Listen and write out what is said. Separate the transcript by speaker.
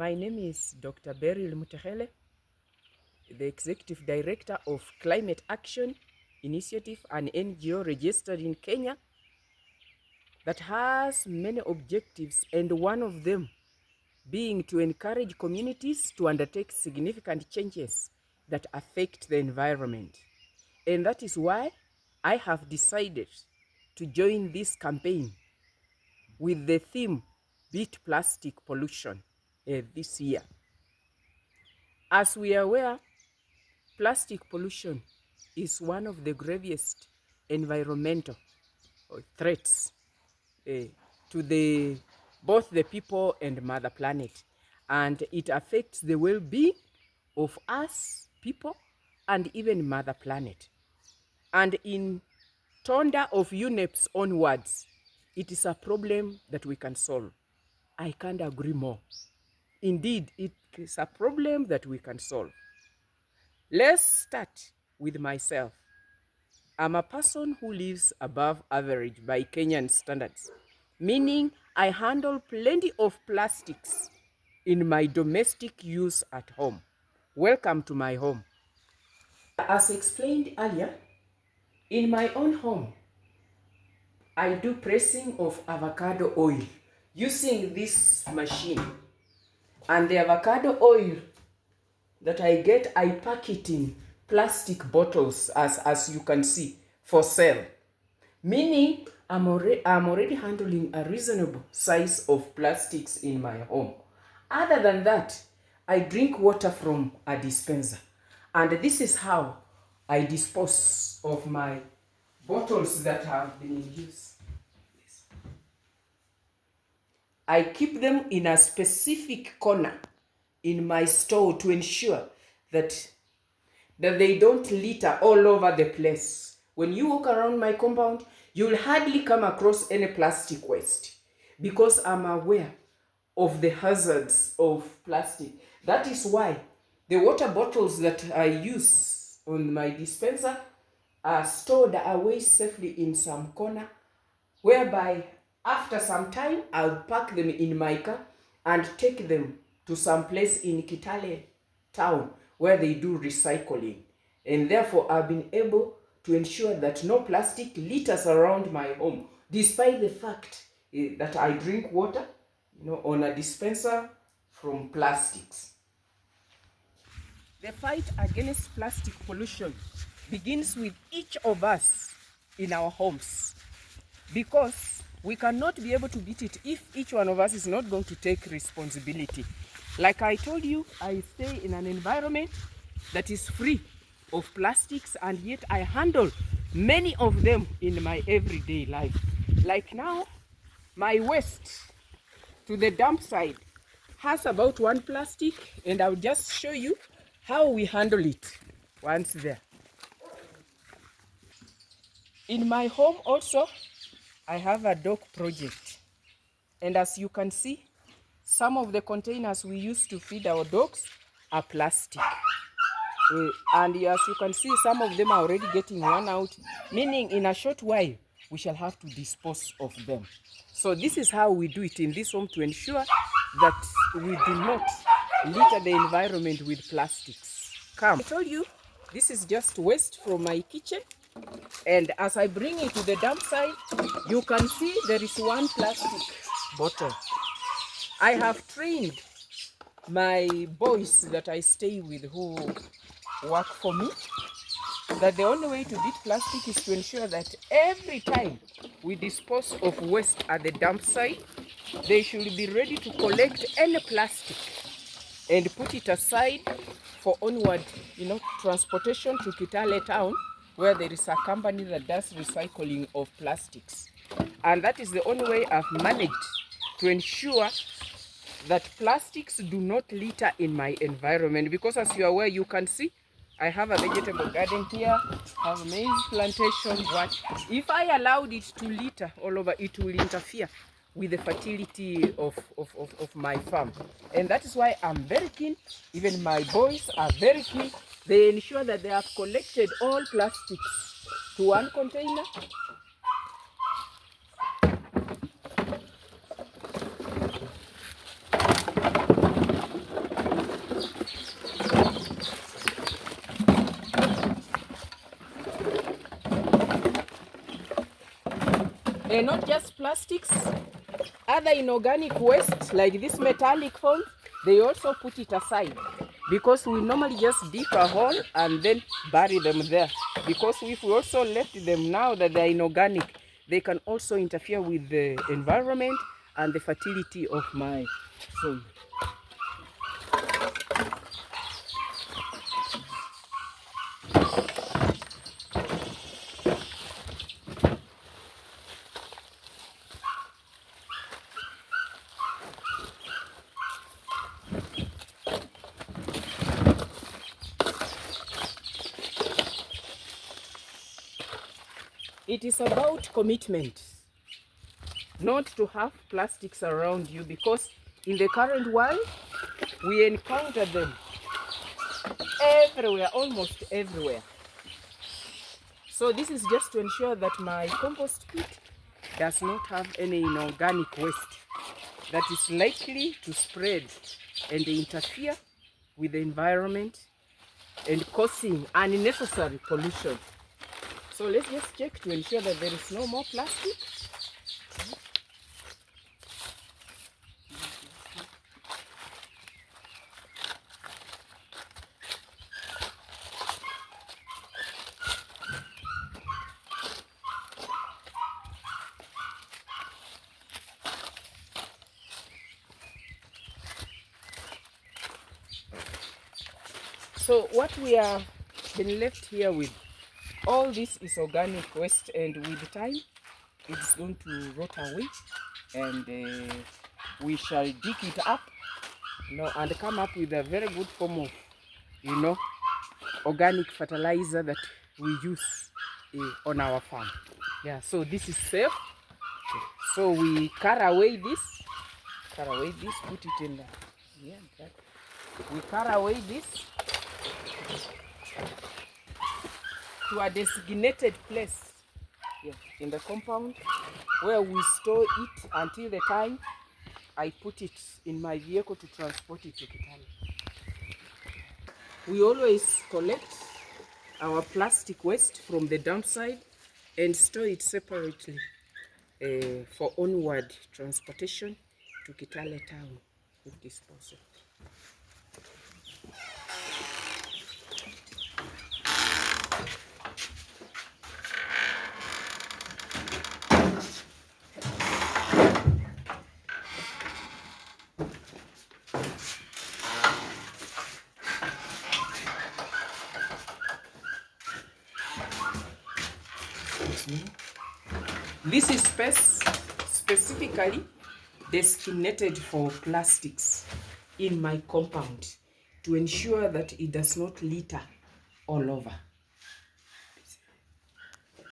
Speaker 1: My name is Dr. Beryl Mutekele, the Executive Director of Climate Action Initiative, an NGO registered in Kenya that has many objectives, and one of them being to encourage communities to undertake significant changes that affect the environment. And that is why I have decided to join this campaign with the theme Beat Plastic Pollution this year. As we are aware, plastic pollution is one of the gravest environmental threats to both the people and Mother Planet, and it affects the well-being of us people and even Mother Planet. And in thunder of UNEP's own words, it is a problem that we can solve. I can't agree more. Indeed, it is a problem that we can solve. Let's start with myself. I'm a person who lives above average by Kenyan standards, meaning I handle plenty of plastics in my domestic use at home. Welcome to my home. As explained earlier, in my own home, I do pressing of avocado oil using this machine. And the avocado oil that I get, I pack it in plastic bottles, as you can see, for sale. Meaning, I'm already handling a reasonable size of plastics in my home. Other than that, I drink water from a dispenser. And this is how I dispose of my bottles that have been in use. I keep them in a specific corner in my store to ensure that they don't litter all over the place. When you walk around my compound, you'll hardly come across any plastic waste because I'm aware of the hazards of plastic. That is why the water bottles that I use on my dispenser are stored away safely in some corner, whereby after some time I'll pack them in my car and take them to some place in Kitale town where they do recycling. And therefore I've been able to ensure that no plastic litters around my home, despite the fact that I drink water, on a dispenser from plastics. The fight against plastic pollution begins with each of us in our homes, because we cannot be able to beat it if each one of us is not going to take responsibility. Like I told you, I stay in an environment that is free of plastics, and yet I handle many of them in my everyday life. Like now, my waste to the dump site has about one plastic, and I'll just show you how we handle it once there. In my home also, I have a dog project, and as you can see, some of the containers we use to feed our dogs are plastic. And as you can see, some of them are already getting worn out, meaning in a short while, we shall have to dispose of them. So this is how we do it in this home to ensure that we do not litter the environment with plastics. Come. I told you, this is just waste from my kitchen. And as I bring it to the dump site, you can see there is one plastic bottle. I have trained my boys that I stay with who work for me that the only way to beat plastic is to ensure that every time we dispose of waste at the dump site, they should be ready to collect any plastic and put it aside for onward, transportation to Kitale town, where there is a company that does recycling of plastics. And that is the only way I've managed to ensure that plastics do not litter in my environment, because as you are aware, you can see I have a vegetable garden here, I have a maize plantation. But if I allowed it to litter all over, it will interfere with the fertility of my farm. And that is why I'm very keen, even my boys are very keen. They ensure that they have collected all plastics to one container. not just plastics, other inorganic waste like this metallic foam, they also put it aside, because we normally just dig a hole and then bury them there. Because if we also left them now that they're inorganic, they can also interfere with the environment and the fertility of my soil. It is about commitment, not to have plastics around you, because in the current world, we encounter them everywhere, almost everywhere. So this is just to ensure that my compost pit does not have any inorganic waste that is likely to spread and interfere with the environment and causing unnecessary pollution. So let's just check to ensure that there is no more plastic. So what we have been left here with, all this is organic waste, and with time it's going to rot away, and we shall dig it up, and come up with a very good form of, organic fertilizer that we use on our farm. Yeah, so this is safe. So we carry away this, put it in the, we carry away this to a designated place in the compound, where we store it until the time I put it in my vehicle to transport it to Kitale. We always collect our plastic waste from the dump site and store it separately for onward transportation to Kitale town for disposal. This is specifically designated for plastics in my compound to ensure that it does not litter all over.